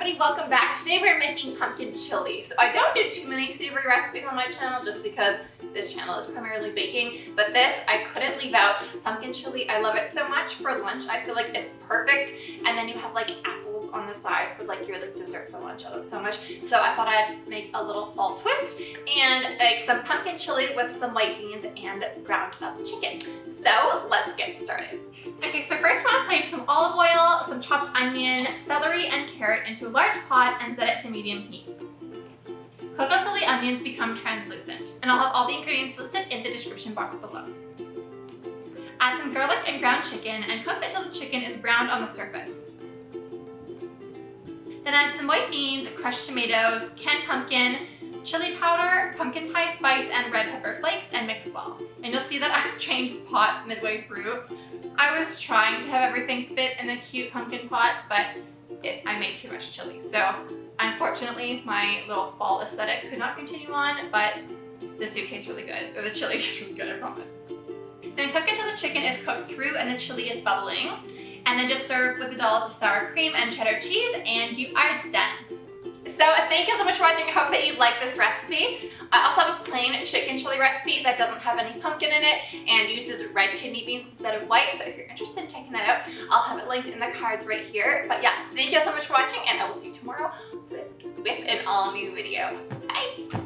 everybody, welcome back. Today we're making pumpkin chili. So I don't do too many savory recipes on my channel just because this channel is primarily baking, but this I couldn't leave out. Pumpkin chili, I love it so much. For lunch, I feel like it's perfect. And then you have like apples on the side for like your dessert for lunch. I love it so much. So I thought I'd make a little fall twist and make some pumpkin chili with some white beans and ground up chicken. So let's get started. Okay, so first I want to place some olive oil, some chopped onion, celery, and carrot into a large pot and set it to medium heat. Cook until the onions become translucent, and I'll have all the ingredients listed in the description box below. Add some garlic and ground chicken and cook until the chicken is browned on the surface. Then add some white beans, crushed tomatoes, canned pumpkin, chili powder, pumpkin pie spice, and red pepper flakes, and mix well. And you'll see that I was changing pots midway through. I was trying to have everything fit in the cute pumpkin pot, but I made too much chili. So unfortunately, my little fall aesthetic could not continue on, but the soup tastes really good, or the chili tastes really good, I promise. Then cook until the chicken is cooked through and the chili is bubbling. And then just serve with a dollop of sour cream and cheddar cheese, and you are done. So thank you so much for watching. I hope that you like this recipe. I also have a plain chicken chili recipe that doesn't have any pumpkin in it and uses red kidney beans instead of white. So if you're interested in checking that out, I'll have it linked in the cards right here. But yeah, thank you so much for watching, and I will see you tomorrow with an all new video. Bye.